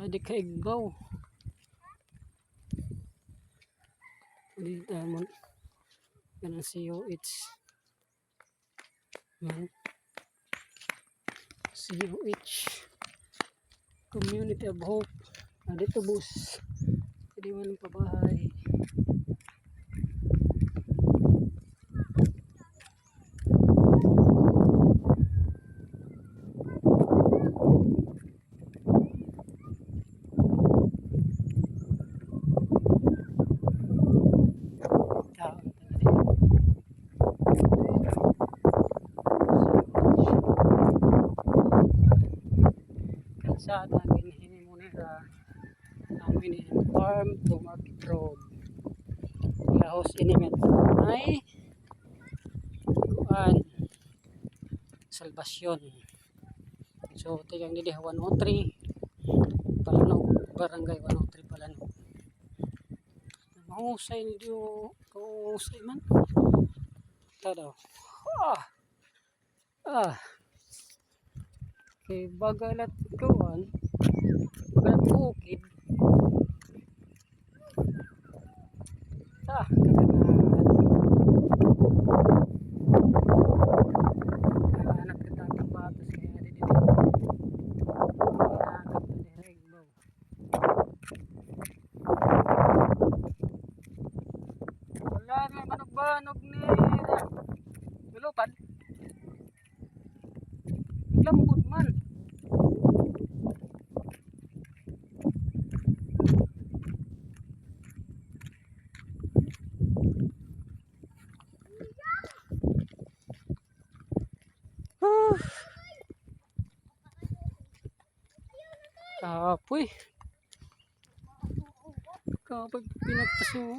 di kaigbaw. Di tamon. Yan ang COH. Yan. COH. Community of Hope. Dito bus. Hindi man ang pabahay. Kalsada ginhini mo nila namin farm to market road lahos inimet ay kuan Salvacion. So tigang dili 103 Palanog, barangay 103 Palanog. Mahusay ni diyo, mahusay man. Tada. Okay, bagalat kuan. Bagalat bukid. Anak kita ng batos kaya dili. Wala na banog-banog ni Lupad. Lambot man. Kapoy. Kapag pinagpaso.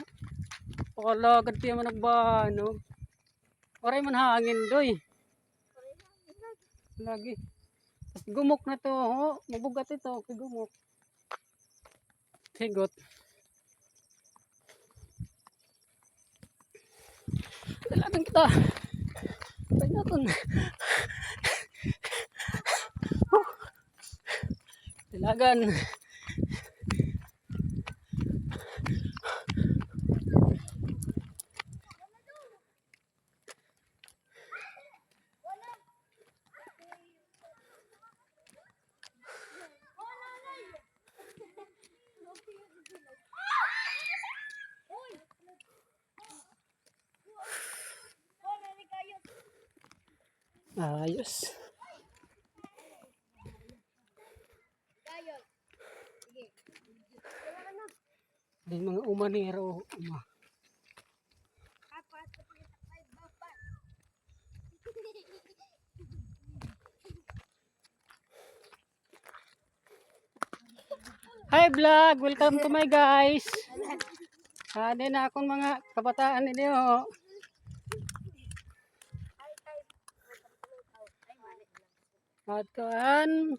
Pakalagad tiya man nagbanog. Oray man hangin doy. Lagi. Gumok na to, ho. Mabugat ito, gumok. Higot. Dalagan kita. Pwede natin. Dalagan. Ayos. Din mga umanero. Hi vlog, welcome to my guys. Din akong mga kabataan ninyo. At kan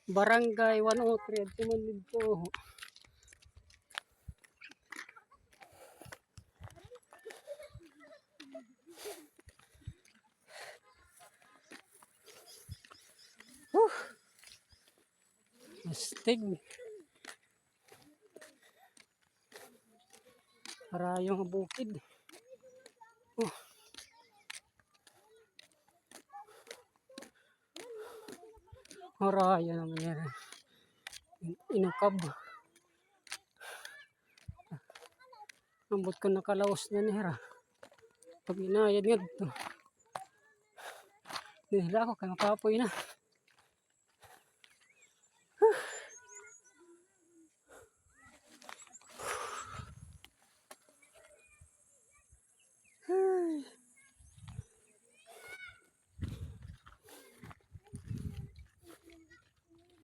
Barangay 103 at tumanid po. Astig. Parayong bukid. Raya naman yan. Inukab. Ambot ko nakalaos na nira. Pag inayad nga dito. Nila ako kaya makapoy na.